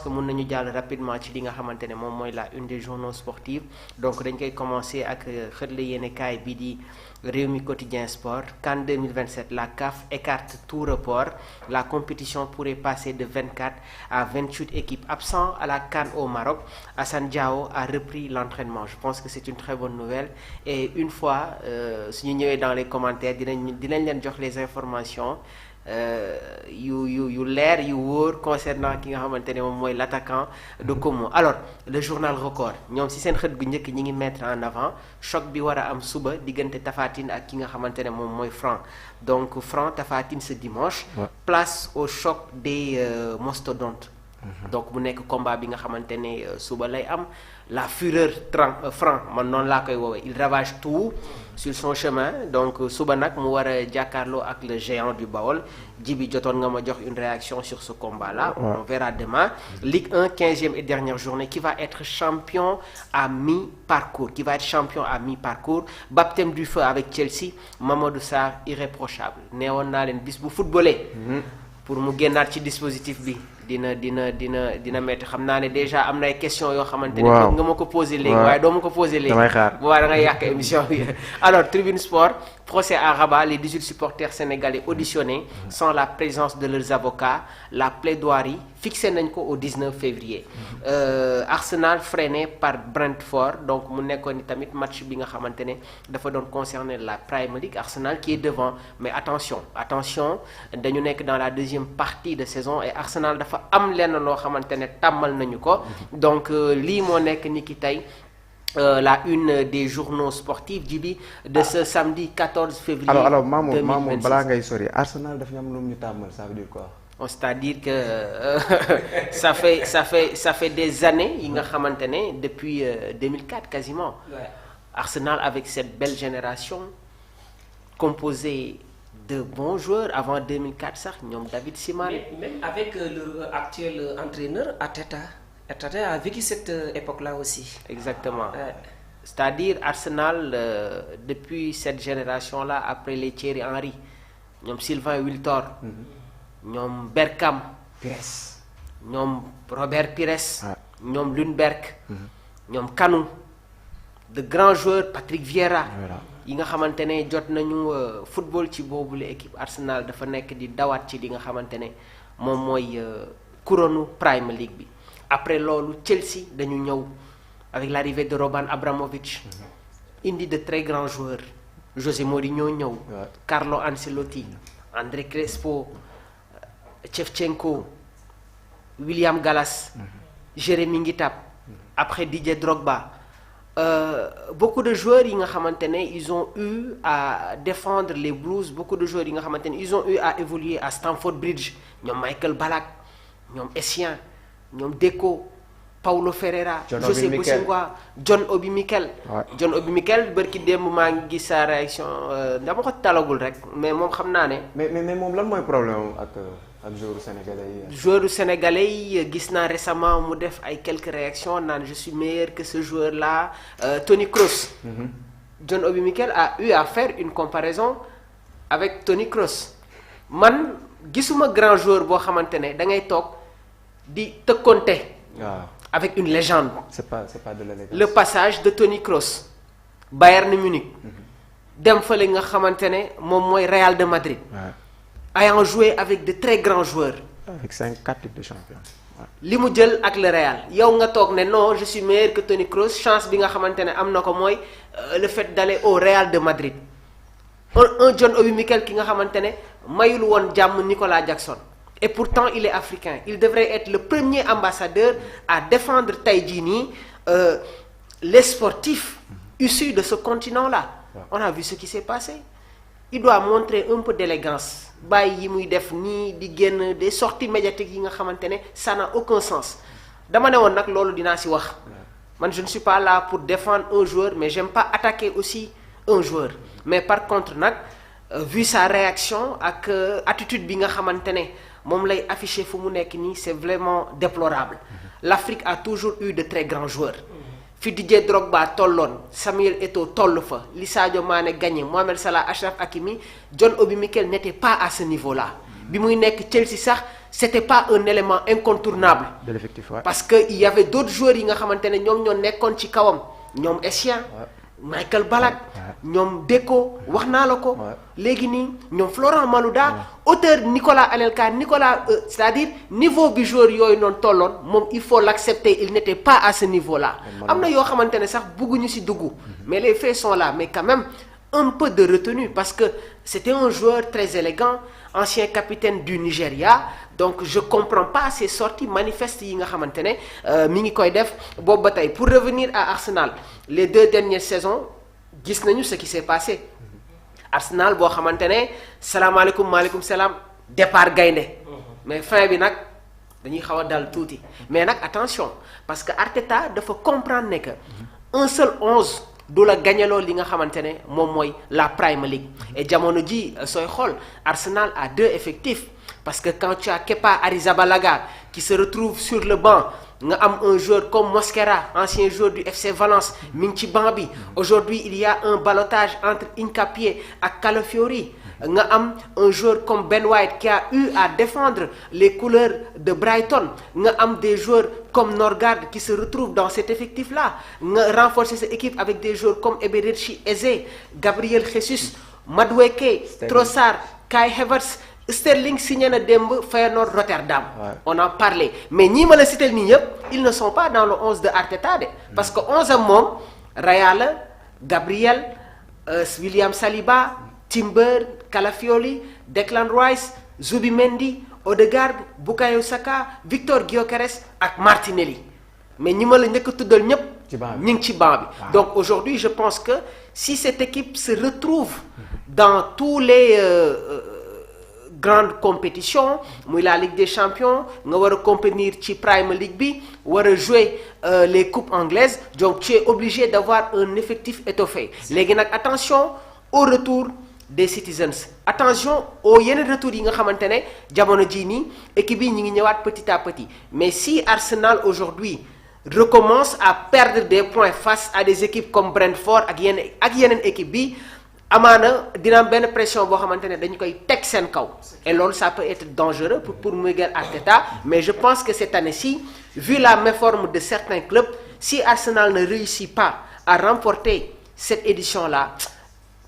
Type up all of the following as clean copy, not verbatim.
que mën nañu jàll rapidement ci li nga xamante ne moom mooy la une des journaux sportifs donc dañ koy commencer ak xëtle yéenekaay bi di Rewmi Quotidien Sport. CAN 2027, la CAF écarte tout report. La compétition pourrait passer de 24 à 28 équipes. Absent à la CAN au Maroc, Assane Diao a repris l'entraînement. Je pense que c'est une très bonne nouvelle. Et une fois, si nous sommes dans les commentaires, dinañ leen jox les informations yu leer yu wóor concernant ki nga xamante ne moom mooy l'attaquant de Como. Alors le journal Record ñoom ci seen xët gu njëkk ñi ngi mettre en avant choc bi war a am suba diggante Tapha Tine ak ki nga xamante ne moom mooy Franc. Donc Franc Tapha Tine ce dimanche. Ouais. Place au choc des mastodontes. Donc mu nekk combat bi nga xamante ne suba lay am. La fureur Franc man noonu laa koy woowee il ravage tout sur son chemin donc suba nag mu war a jàkkaarloo ak le géant du Baol Djibi jotoon nga ma jox une réaction sur ce combat là. Ouais. On verra demain. Ligue 1 15e et dernière journée qui va être champion à mi-parcours baptême du feu avec Chelsea Mamadou Sarr irréprochable neewoon naa leen bis bu footballé pour mu génnaat ci dispositif bi dina métti xam naa ne déjà am na ay questions yoo xamante ne nga ma ko posé léegi waaye doo ma ko posé léegi bu waa da ngay yàq émission bi alors Tribune Sport procès à Rabat les 18 supporters sénégalais auditionnés sans la présence de leurs avocats la plaidoirie fixé nañ ko au 19 février Arsenal freiné par Brentford donc mu nekkoon ni tamit match bi nga xamante ne dafa doon concerner la Premier League Arsenal qui est devant mais attention dañu nekk dans la deuxième partie de saison et Arsenal dafa am lenn loo xamante ne tàmmal nañu ko donc lii moo nekk ni ki tey la une des journaux sportifs Djibi de ce samedi 14 février. alors Mamour balaa ngay sori Arsenal dafa am lu mu ñu tàmmal ça veut dire quoi. C'est-à-dire que ça fait des années yi nga xamante ne depuis 2004 quasiment. Ouais. Arsenal avec cette belle génération composée de bons joueurs avant 2004 sax ñoom David Seaman. Mais même avec le actuel entraîneur Arteta a vécu cette époque-là aussi. Exactement. C'est-à-dire Arsenal depuis cette génération-là après les Thierry Henry ñoom Sylvain Wiltord. ñoom Bergkamp. Pires. ñoom Robert Pires. ñoom Ljungberg. ñoom Kanu. de grands joueurs Patrick Vieira. yi nga xamante ne jot nañu football ci boobule équipe Arsenal dafa nekk di dawaat ci li nga xamante ne moom mooy couronne Premier League bi. Après loolu Chelsea dañu ñëw avec l'arrivée de Roman Abramovich indi de très grands joueurs José Mourinho ñëw. Carlo Ancelotti. André Crespo. Shevchenko. William Gallas. Jérémy Nguitap. Après Didier Drogba. Beaucoup de joueurs yi nga xamante ne ils ont eu à défendre les Blues beaucoup de joueurs yi nga xamante ne ils ont eu à évoluer à Stamford Bridge ñoom Michael Ballack ñoom Essien ñoom Deco Paulo Ferreira José Bosingua John Obi Mikel John Obi Mikel bërki démb maa ngi gis sa réaction dama ko talagul rek mais moom xam naa ne mais moom lan mooy problème ak joueurs sénégalais yi gis naa récemment mu def ay quelques réactions naan je suis meilleur que ce joueur là Tony Kroos. John Obi Mikel a eu à faire une comparaison avec Tony Kroos man gisuma grand joueur boo xamante ne da ngay toog di tëkkonte avec une légende. c'est pas de l'élégance. Le passage de Tony Kroos Bayern Munich dem fële nga xamante ne moom mooy Real de Madrid. ayant joué avec de très grands joueurs. Avec 4 titres de champion. li mu jël ak le Real yow nga toog ne non je suis meilleur que Tony Kroos chance bi nga xamante ne am na ko mooy le fait d'aller au Real de Madrid un John Obi Mikel ki nga xamante ne mayul woon jàmm Nicolas Jackson et pourtant il est africain il devrait être le premier ambassadeur à défendre tey jii nii les sportifs issus de ce continent-là. On a vu ce qui s'est passé. Il doit montrer un peu d'élégance bàyyi yi muy def nii di génn des sorties médiatiques yi nga xamante ne ça n'a aucun sens dama ne woon nag loolu dinaa ci wax man je ne suis pas là pour défendre un joueur mais j'aime pas attaquer aussi un joueur mais par contre nag vu sa réaction ak attitude bi nga xamante ne moom lay afficher fu mu nekk nii c'est vraiment déplorable. L'Afrique a toujours eu de très grands joueurs. fi Didier Drogba tolloon Samuel Eto'o toll fa li Sadio Mané gagné Mohamed Salah Achraf Hakimi John Obi Mikel n'était pas à ce niveau-là bi muy nekk Chelsea sax c'était pas un élément incontournable. de l'effectif, ouais. Parce que il y avait d'autres joueurs yi nga xamante ne ñoom ñoo nekkoon ci kawam ñoom Essien. Michael Ballack ñoom Deco wax naa la ko. léegi nii ñoom Florent Malouda. auteur Nicolas Anelka c'est-à-dire niveau bi joueur yooyu noonu tolloon moom il faut l'accepter il n'était pas à ce niveau-là. am na yoo xamante ne sax bëgguñu ci dugg. mais les faits sont là mais quand même un peu de retenue parce que c'était un joueur très élégant ancien capitaine du Nigeria. Donc je comprends pas ces sorties manifestes yi nga xamante ne mi ngi koy def boobu ba tey pour revenir à Arsenal les 2 dernières saisons gis nañu ce qui s'est passé Arsenal boo xamante ne salaamaaleykum maaleykum salaam départ gaynde mais fin bi nag dañuy xaw a dal tuuti mais nag attention parce que Arteta dafa comprendre ne que un seul 11 du la gagnaloo li nga xamante ne moom mooy la Premier League et jamono ji sooy xool Arsenal a 2 effectifs. Parce que quand tu as Kepa Arrizabalaga qui se retrouve sur le banc nga am un joueur comme Mosquera ancien joueur du FC Valence mi ngi ci banc bi aujourd'hui il y a un ballottage entre Hincapié ak Calafiori nga am un joueur comme Ben White qui a eu à défendre les couleurs de Brighton nga am des joueurs comme Norgard qui se retrouvent dans cet effectif-là nga renforcer cette équipe avec des joueurs comme Eberechi Eze Gabriel Jesus Madueke Trossard Kai Havertz Sterling signé na démb Feyenoord Rotterdam. On en parlait mais ñii ma la cité nii yëpp ils ne sont pas dans le 11 de Arteta de. parce que 11 am moom Raya la Gabriel William Saliba Timber Calafiori Declan Rice Zubimendi Odegaard Bukayo Saka Victor Gyökeres ak Martinelli mais ñi ma la njëkk a tuddal ñëpp. ñu ngi ci banc bi. donc aujourd'hui je pense que si cette équipe se retrouve dans tous les grande compétition muy la Ligue des Champions nga war a compétir ci Premier League bi war a jouer les coupes anglaises donc tu es obligé d'avoir un effectif étoffé léegi nag attention au retour des Citizens attention au yeneen retour yi nga xamante ne jamono jii nii équipe yi ñu ngi ñëwaat petit à petit mais si Arsenal aujourd'hui recommence à perdre des points face à des équipes comme Brentford ak yeneen équipe bi amaana dina am benn pression boo xamante ne dañu koy teg seen kaw et loolu ça peut être dangereux pour Miguel Arteta mais je pense que cette année-ci vu la méforme de certains clubs si Arsenal ne réussit pas à remporter cette édition-là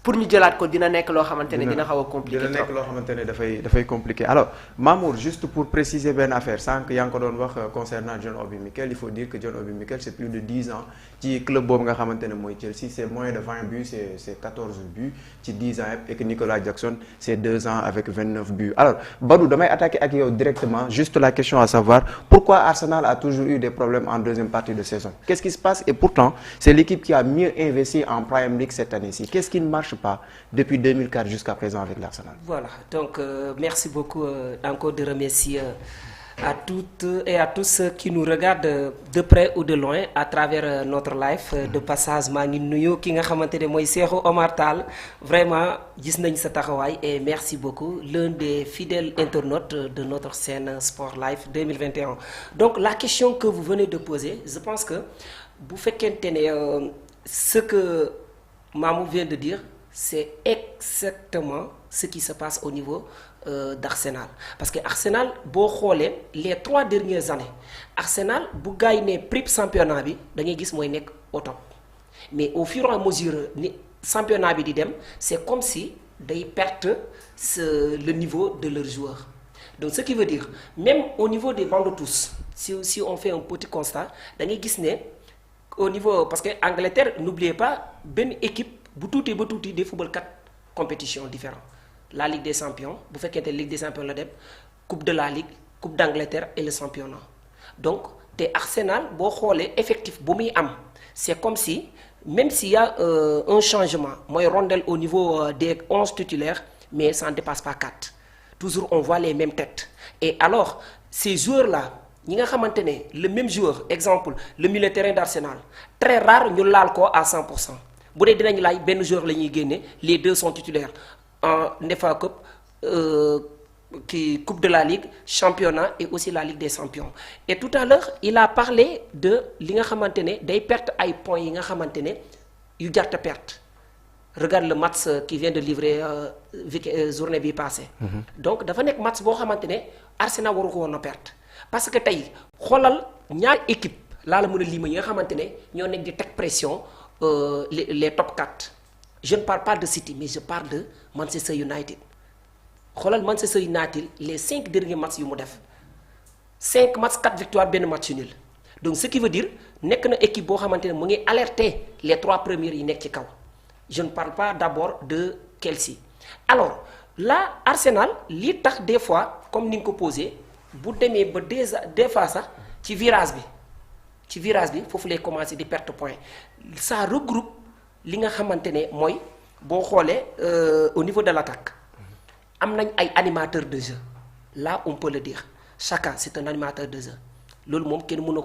pour ñu jëlaat ko dina nekk loo xamante ne dina xaw a compliqué dina nekk loo xamante ne dafay compliqué alors Mamour juste pour préciser benn affaire sànq yaa ngi ko doon wax concernant John Obi Mikel il faut dire que John Obi Mikel c'est plus de 10 ans ci club boobu nga xamante ne mooy Chelsea c'est moins de 20 buts c'est 14 buts ci 10 ans et que Nicolas Jackson c'est 2 ans avec 29 buts alors Badou damay attaquer ak yow directement juste la question à savoir pourquoi Arsenal a toujours eu des problèmes en deuxième partie de saison qu'est-ce qui se passe et pourtant c'est l'équipe qui a mieux investi en Premier League cette année-ci qu'est-ce qui ne marche pas depuis 2004 jusqu'à présent avec l'Arsenal. Voilà, donc merci beaucoup encore de remercier à toutes et à tous ceux qui nous regardent de près ou de loin à travers notre live de passage maa ngi nuyu ki nga xamante ne mooy Cheikhou Omar Tall vraiment gis nañ sa taxawaay et merci beaucoup l'un des fidèles internautes de notre scène Sport Live 2021. Donc la question que vous venez de poser je pense que bu fekkente ne ce que Mamou vient de dire c'est exactement ce qui se passe au niveau d'Arsenal parce que Arsenal boo xoolee les 3 dernières années Arsenal bu gars yi ne prix championnat bi da ngay gis mooy nekk au top mais au fur et à mesure ni championnat bi di dem c'est comme si day perte le niveau de leurs joueurs donc ce qui veut dire même au niveau des bancs de touche si on fait un petit constat da ngay gis ne au niveau parce que Angleterre n'oubliez pas benn équipe bu tuutee ba tuuti des football 4 compétitions différentes la Ligue des Champions bu fekkente Ligue des Champions la dem Coupe de la Ligue Coupe d'Angleterre et le championnat donc te Arsenal boo xoolee effectif bu muy am c'est comme si même s'il y a un changement mooy rondelle au niveau des 11 titulaires mais ça ne dépasse pas 4 toujours on voit les mêmes têtes et alors ces joueurs-là ñi nga xamante ne le même joueur exemple le milieu de terrain d'Arsenal très rare ñu laal ko à 100%. bu dee dinañ laaj benn joueur la ñuy génne les deux sont titulaires en FA Cup Coupe de la Ligue championnat et aussi la Ligue des Champions et tout à l'heure il a parlé de li nga xamante ne day perte ay points yi nga xamante ne yu jarta perte regarde le match qui vient de livrer journée bi passée. Donc dafa nekk match boo xamante ne Arsenal waru ko woon a perte parce que tey xoolal ñaari équipe laa la mën a lima yi nga xamante ne ñoo nekk di teg pression les top 4 je ne parle pas de City mais je parle de Manchester United xoolal Manchester United les 5 derniers matchs yu mu def 5 matchs 4 victoires benn match nul donc ce qui veut dire nekk na équipe boo xamante ne mu ngi alerter les 3 premiers yi nekk ci kaw je ne parle pas d'abord de Chelsea alors là Arsenal li tax des fois comme ni nga ko posé bu demee ba des fois sax ci virage bi foofu lay commencer di perte point ça regroupe li nga xamante ne mooy boo xoolee au niveau de l'attaque am nañ ay animateurs de jeu là on peut le dire chacun c'est un animateur de jeu loolu moom kenn mënu ko